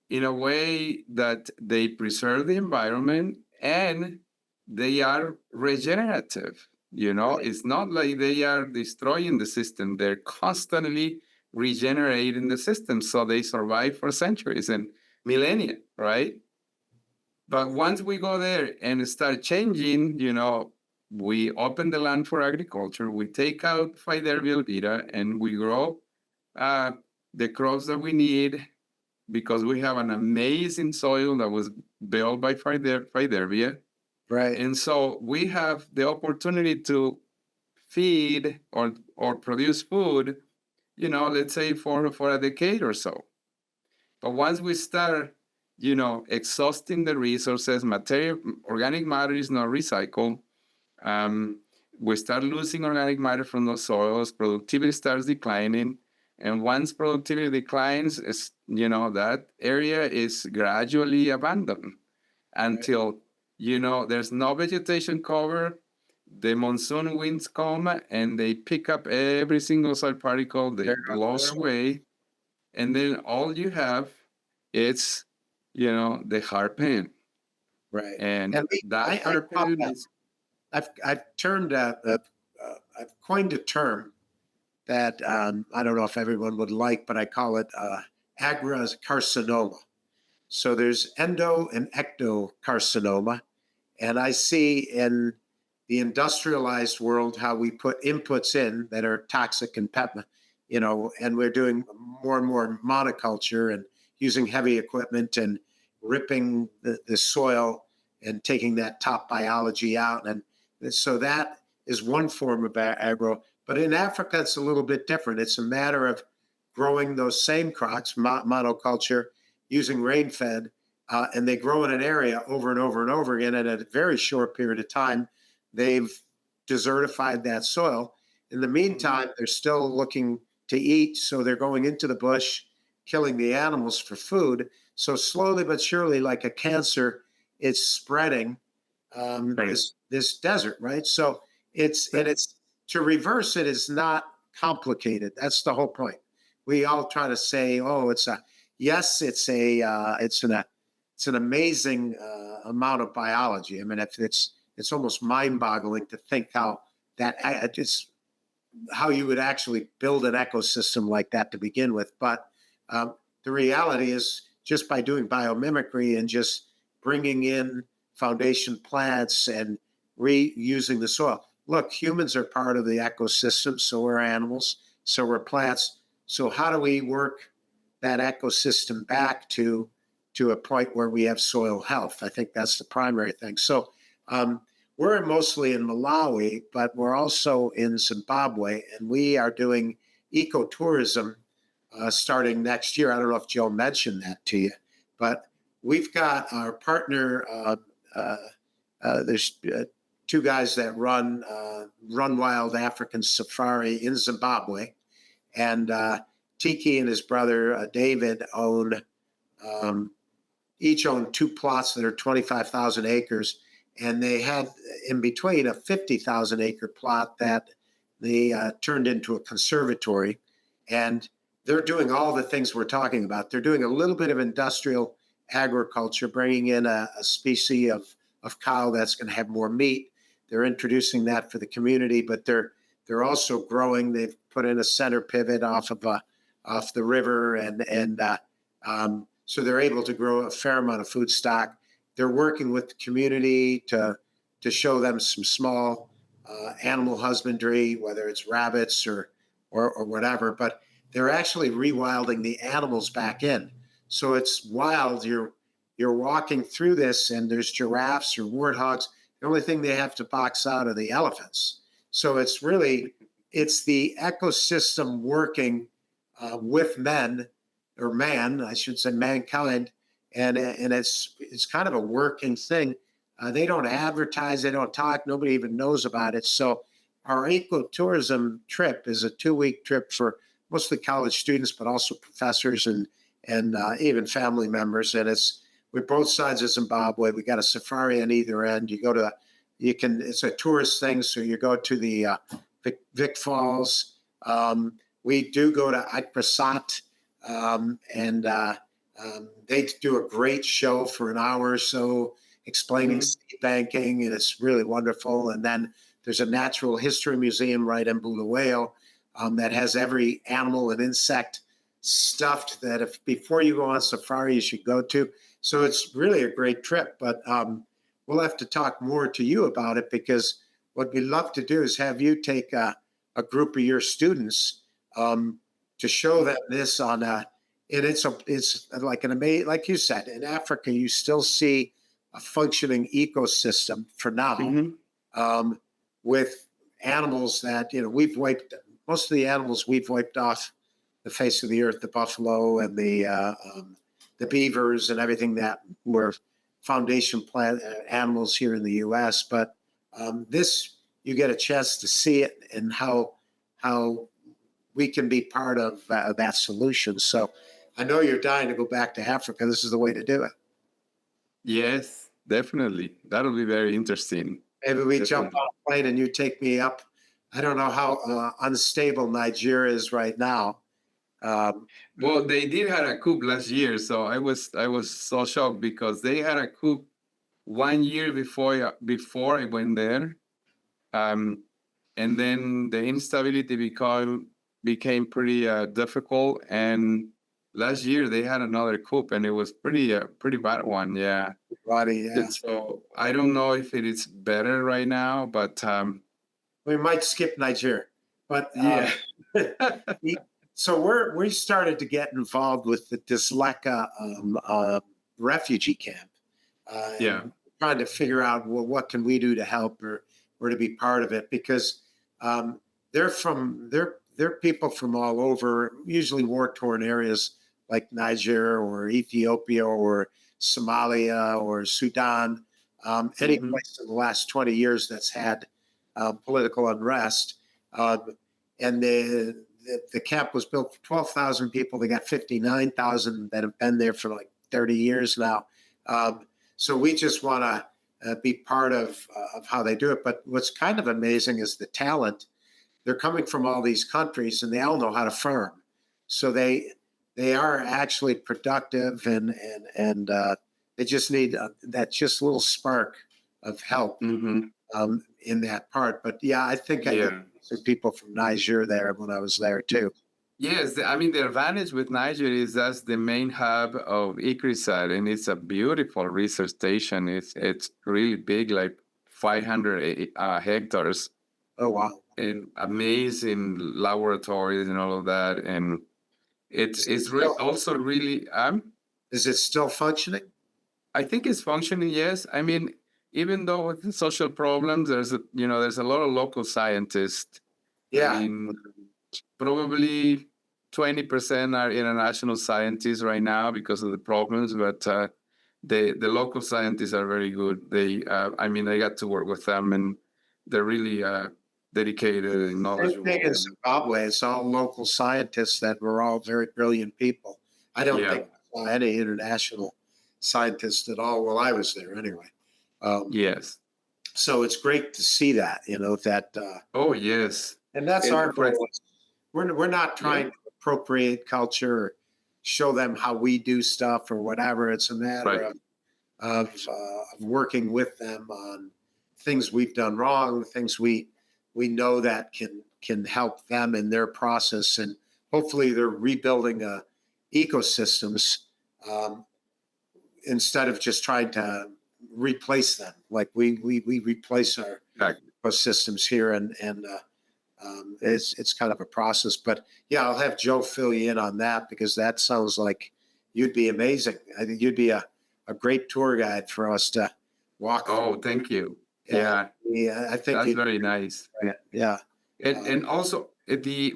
in a way that they preserve the environment and they are regenerative. It's not like they are destroying the system. They're constantly regenerating the system, so they survive for centuries and millennia, right? But once we go there and start changing, we open the land for agriculture, we take out Phydervia alvita, and we grow the crops that we need because we have an amazing soil that was built by Phydervia. Right. And so we have the opportunity to feed or produce food, let's say for a decade or so. But once we start, exhausting the resources, organic matter is not recycled. We start losing organic matter from the soils, productivity starts declining. And once productivity declines, that area is gradually abandoned until, there's no vegetation cover. The monsoon winds come and they pick up every single soil particle, they blow away. And then all you have is, the hard pan. Right. And that hard pan is... I've coined a term that I don't know if everyone would like, but I call it agrocarcinoma. So there's endo and ectocarcinoma. And I see in the industrialized world how we put inputs in that are toxic and and we're doing more and more monoculture and using heavy equipment and ripping the soil and taking that top biology out. And so that is one form of agro. But in Africa, it's a little bit different. It's a matter of growing those same crops, monoculture, using rain-fed, and they grow in an area over and over and over again. And at a very short period of time, they've desertified that soil. In the meantime, they're still looking to eat, so they're going into the bush, killing the animals for food. So slowly but surely, like a cancer, it's spreading this desert, right? So it's to reverse it is not complicated. That's the whole point. We all try to say, oh, it's an amazing amount of biology. I mean, it's almost mind-boggling to think how you would actually build an ecosystem like that to begin with. But the reality is, just by doing biomimicry and just bringing in foundation plants and reusing the soil. Look, humans are part of the ecosystem, so are animals, so are plants. So how do we work that ecosystem back to a point where we have soil health? I think that's the primary thing. So we're mostly in Malawi, but we're also in Zimbabwe, and we are doing ecotourism starting next year. I don't know if Joe mentioned that to you, but we've got our partner. There's two guys that run Wild African Safari in Zimbabwe, and Tiki and his brother David each own 2 plots that are 25,000 acres, and they had in between a 50,000 acre plot that they turned into a conservatory, and they're doing all the things we're talking about. They're doing a little bit of industrial agriculture, bringing in a species of cow that's going to have more meat. They're introducing that for the community, but they're also growing. They've put in a center pivot off the river, and so they're able to grow a fair amount of food stock. They're working with the community to show them some small animal husbandry, whether it's rabbits or whatever. But they're actually rewilding the animals back in. So it's wild. You're walking through this, and there's giraffes or warthogs. The only thing they have to box out are the elephants. So it's the ecosystem working with man, I should say mankind, and it's kind of a working thing. They don't advertise, they don't talk, nobody even knows about it. So our ecotourism trip is a 2-week trip for mostly college students, but also professors and even family members. And we're both sides of Zimbabwe. We got a safari on either end. It's a tourist thing. So you go to the Vic Falls. We do go to Agroforestry, and they do a great show for an hour or so explaining seed banking, and it's really wonderful. And then there's a natural history museum right in Bulawayo that has every animal and insect stuffed that before you go on safari, you should go to. So it's really a great trip, but we'll have to talk more to you about it, because what we'd love to do is have you take a group of your students to show them this on it's like an amazing, like you said, in Africa, you still see a functioning ecosystem for now, with animals that, most of the animals we've wiped off the face of the earth, the buffalo and the beavers and everything that were foundation plant animals here in the U.S. But this, you get a chance to see it and how we can be part of that solution. So I know you're dying to go back to Africa. This is the way to do it. Yes, definitely. That'll be very interesting. Maybe we jump on a plane and you take me up. I don't know how unstable Niger is right now. Well, they did have a coup last year, so I was so shocked because they had a coup 1 year before I went there, and then the instability became pretty difficult. And last year they had another coup, and it was pretty bad one. Yeah. Roddy, yeah. So I don't know if it is better right now, but we might skip Niger. But yeah. So we started to get involved with the Disleka refugee camp. Trying to figure out, well, what can we do to help or to be part of it, because they're people from all over, usually war-torn areas like Niger or Ethiopia or Somalia or Sudan, any place in the last 20 years that's had political unrest. And the camp was built for 12,000 people. They got 59,000 that have been there for like 30 years now. So we just want to be part of how they do it. But what's kind of amazing is the talent. They're coming from all these countries, and they all know how to farm. So they are actually productive, and they just need that just little spark of help in that part. But yeah, I think I did some people from Niger there when I was there too. Yes, I mean, the advantage with Niger is that's the main hub of Ecological, and it's a beautiful research station. It's really big, like 500 hectares, Oh wow! and amazing laboratories and all of that. And it's also really Is it still functioning? I think it's functioning. Yes, I mean, even though with the social problems, there's a lot of local scientists. Yeah. I mean, probably 20% are international scientists right now because of the problems, but the local scientists are very good. They, I mean, I got to work with them, and they're really dedicated and Same knowledgeable. thing in Zimbabwe. It's all local scientists that were all very brilliant people. I don't think I saw any international scientists at all while I was there anyway. Yes. So it's great to see that, that. Oh, yes. And that's our goal. We're not trying to appropriate culture or show them how we do stuff or whatever. It's a matter of working with them on things we've done wrong, things we know that can help them in their process, and hopefully they're rebuilding ecosystems instead of just trying to replace them like we replace our ecosystems here, and it's kind of a process. But yeah, I'll have Joe fill you in on that, because that sounds like you'd be amazing. I think you'd be a great tour guide for us to walk. Oh, thank you. Yeah, I think that's very nice. Yeah. And also the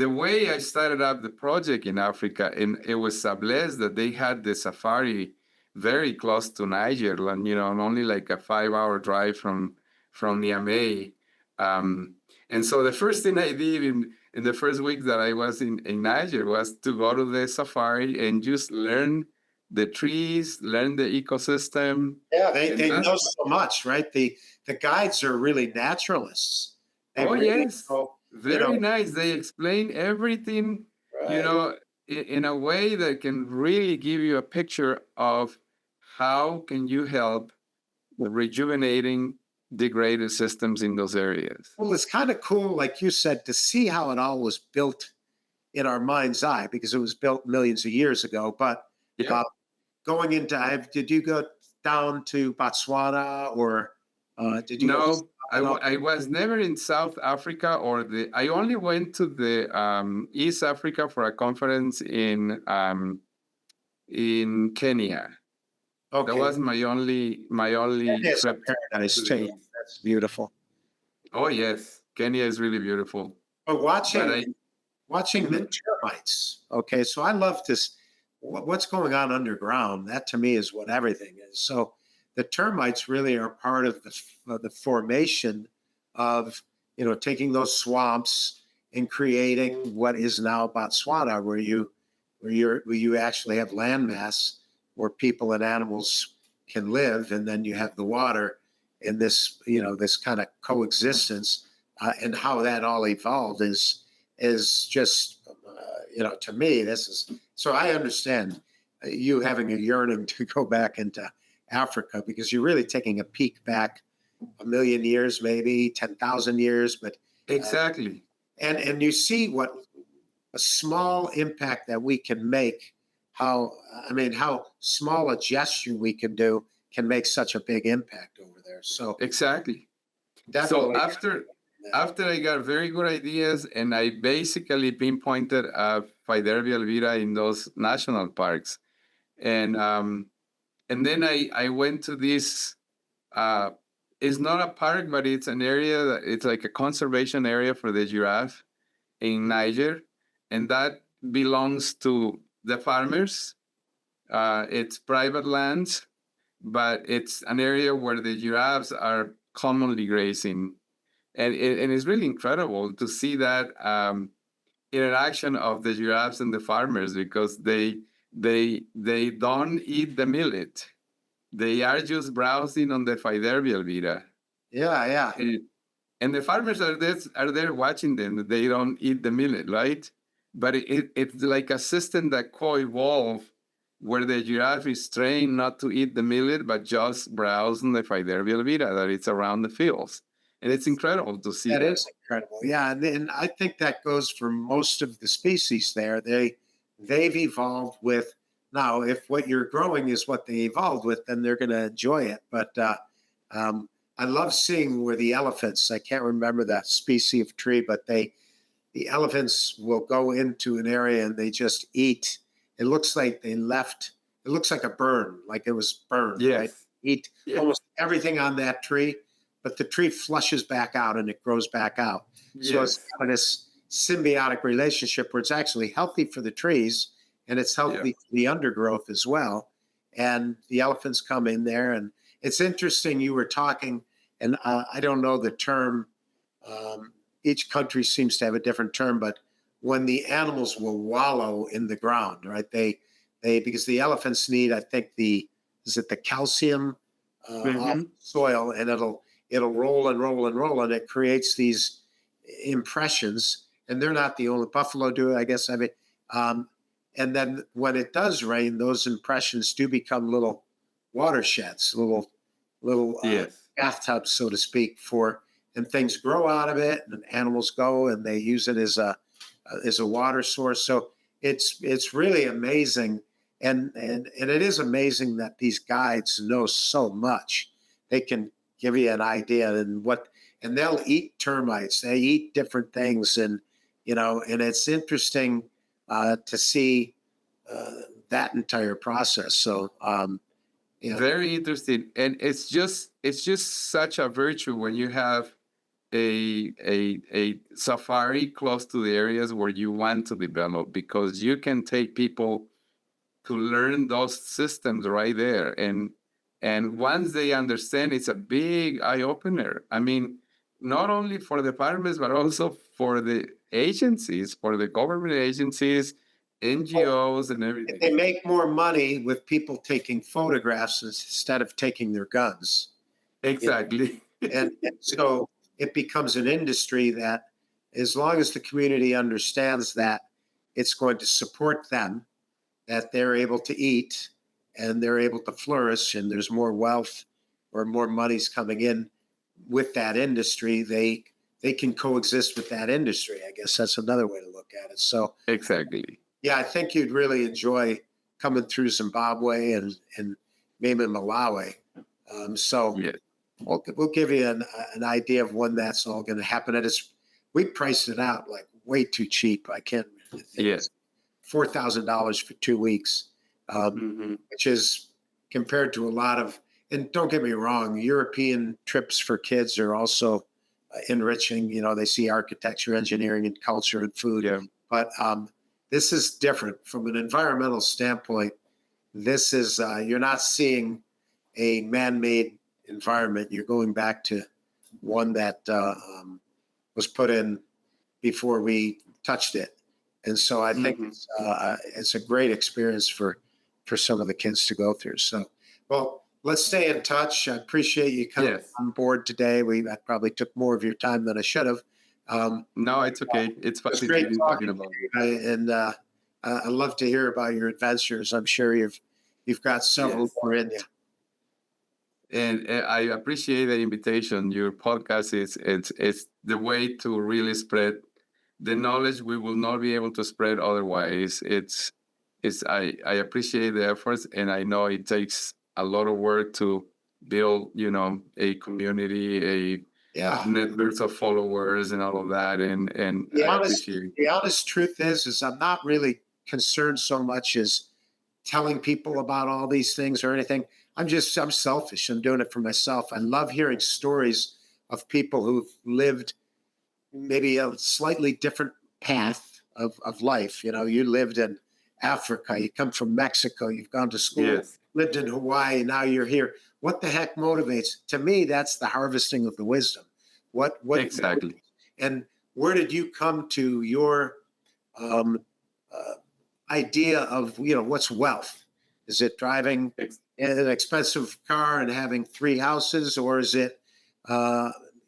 way I started up the project in Africa, and it was a bless that they had the safari very close to Niger, and only like a 5-hour drive from Niamey. And so the first thing I did in the first week that I was in Niger was to go to the safari and just learn the trees, learn the ecosystem. Yeah, they know so much, right? The guides are really naturalists. Yes, very nice. They explain everything, in a way that can really give you a picture of how can you help rejuvenating degraded systems in those areas. Well, it's kind of cool, like you said, to see how it all was built in our mind's eye, because it was built millions of years ago. But going into, did you go down to Botswana, or did you? No, I was never in South Africa, I only went to the East Africa for a conference in Kenya. Okay. That was my only trip. Paradise too. That's beautiful. Oh yes, Kenya is really beautiful. But watching the termites. Okay, so I love this. What's going on underground? That to me is what everything is. So the termites really are part of the formation of taking those swamps and creating what is now Botswana, where you actually have landmass where people and animals can live, and then you have the water, and this kind of coexistence, and how that all evolved is just to me, this is so. I understand you having a yearning to go back into Africa, because you're really taking a peek back 1 million years, maybe 10,000 years, but exactly. And you see what a small impact that we can make. How small a gesture we can do can make such a big impact over there. So exactly. Definitely. So after I got very good ideas, and I basically pinpointed Fiderbia elvira in those national parks, and then I went to this. It's not a park, but it's an area that it's like a conservation area for the giraffe in Niger, and that belongs to the farmers. It's private lands, but it's an area where the giraffes are commonly grazing. And it's really incredible to see that interaction of the giraffes and the farmers, because they don't eat the millet. They are just browsing on the Fiderbia Elvira. Yeah, yeah. And the farmers are there watching them. They don't eat the millet, right? But it's like a system that co-evolved where the giraffe is trained not to eat the millet, but just browse on the Fiderbia Elvira that it's around the fields. And it's incredible to see That that. is incredible. Yeah, and I think that goes for most of the species there. They've evolved with, now if what you're growing is what they evolved with, then they're going to enjoy it. But I love seeing where the elephants, I can't remember that species of tree, but the elephants will go into an area and they just eat. It looks like they left, it looks like a burn, like it was burned. Yes. Right? Eat almost everything on that tree, but the tree flushes back out and it grows back out. So it's kind of this symbiotic relationship where it's actually healthy for the trees and it's healthy for the undergrowth as well. And the elephants come in there, and it's interesting. You were talking, and I don't know the term. Each country seems to have a different term, but when the animals will wallow in the ground, right? They because the elephants need, I think the calcium off the soil, and it'll roll and roll and roll, and it creates these impressions. And they're not the only, buffalo do it, I guess. I mean, and then when it does rain, those impressions do become little watersheds, little bathtubs, so to speak, and things grow out of it, and animals go and they use it as a water source. So it's really amazing, and it is amazing that these guides know so much. They can give you an idea and they'll eat termites. They eat different things, and it's interesting to see that entire process. So very interesting, and it's just such a virtue when you have a safari close to the areas where you want to develop, because you can take people to learn those systems right there, and once they understand, it's a big eye opener. I mean, not only for the farmers but also for the agencies, for the government agencies, NGOs, and everything. They make more money with people taking photographs instead of taking their guns. Exactly. And so it becomes an industry that, as long as the community understands that it's going to support them, that they're able to eat and they're able to flourish, and there's more wealth or more money's coming in with that industry, they can coexist with that industry. I guess that's another way to look at it. So exactly. Yeah, I think you'd really enjoy coming through Zimbabwe and maybe Malawi. We'll give you an idea of when that's all going to happen. We priced it out like way too cheap. I can't. Yes. $4,000 for 2 weeks, which is compared to a lot of. And don't get me wrong, European trips for kids are also enriching. They see architecture, engineering, and culture and food. Yeah. But this is different from an environmental standpoint. This is you're not seeing a man-made environment. You're going back to one that was put in before we touched it. And so I think it's a great experience for some of the kids to go through. So, well, let's stay in touch. I appreciate you coming on board today. I probably took more of your time than I should have. No, it's okay. It's great talking about you. And I love to hear about your adventures. I'm sure you've got several more in you. And I appreciate the invitation. Your podcast is the way to really spread the knowledge we will not be able to spread otherwise. I appreciate the efforts, and I know it takes a lot of work to build, a community, networks of followers and all of that. And the honest truth is I'm not really concerned so much as telling people about all these things or anything. I'm selfish. I'm doing it for myself. I love hearing stories of people who've lived maybe a slightly different path of life. You lived in Africa, you come from Mexico, you've gone to school lived in Hawaii, now you're here. What the heck motivates? To me, that's the harvesting of the wisdom. What Exactly. and where did you come to your idea of, what's wealth? Is it driving an expensive car and having 3 houses, or is it,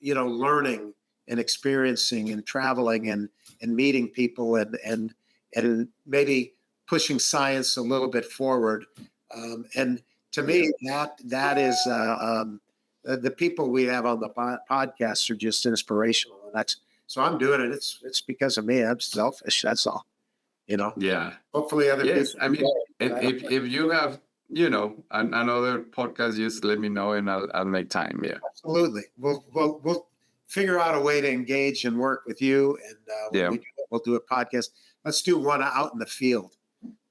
learning and experiencing and traveling and meeting people and maybe pushing science a little bit forward? And to me, that is the people we have on the podcast are just inspirational. And so I'm doing it. It's because of me. I'm selfish. That's all. Yeah. Hopefully other Yes. people. I mean, if you have, another podcast, just let me know and I'll make time. Yeah. Absolutely. We'll figure out a way to engage and work with you. And we'll do a podcast. Let's do one out in the field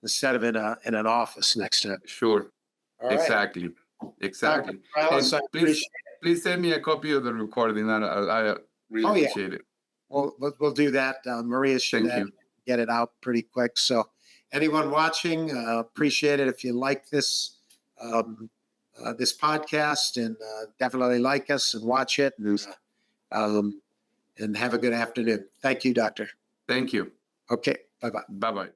instead of in an office next time. Sure. All right. Exactly. Morales, And I appreciate please send me a copy of the recording. I really appreciate it. We'll do that. Maria should get it out pretty quick. So anyone watching, appreciate it. If you like this podcast, and definitely like us and watch it, and have a good afternoon. Thank you, Doctor. Thank you. Okay. Bye-bye. Bye-bye.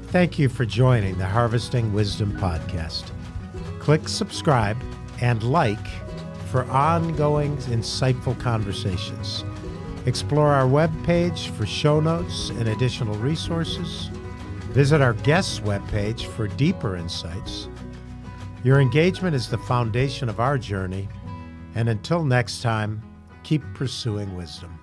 Thank you for joining the Harvesting Wisdom podcast. Click subscribe and like for ongoing insightful conversations. Explore our webpage for show notes and additional resources. Visit our guests' webpage for deeper insights. Your engagement is the foundation of our journey, and until next time, keep pursuing wisdom.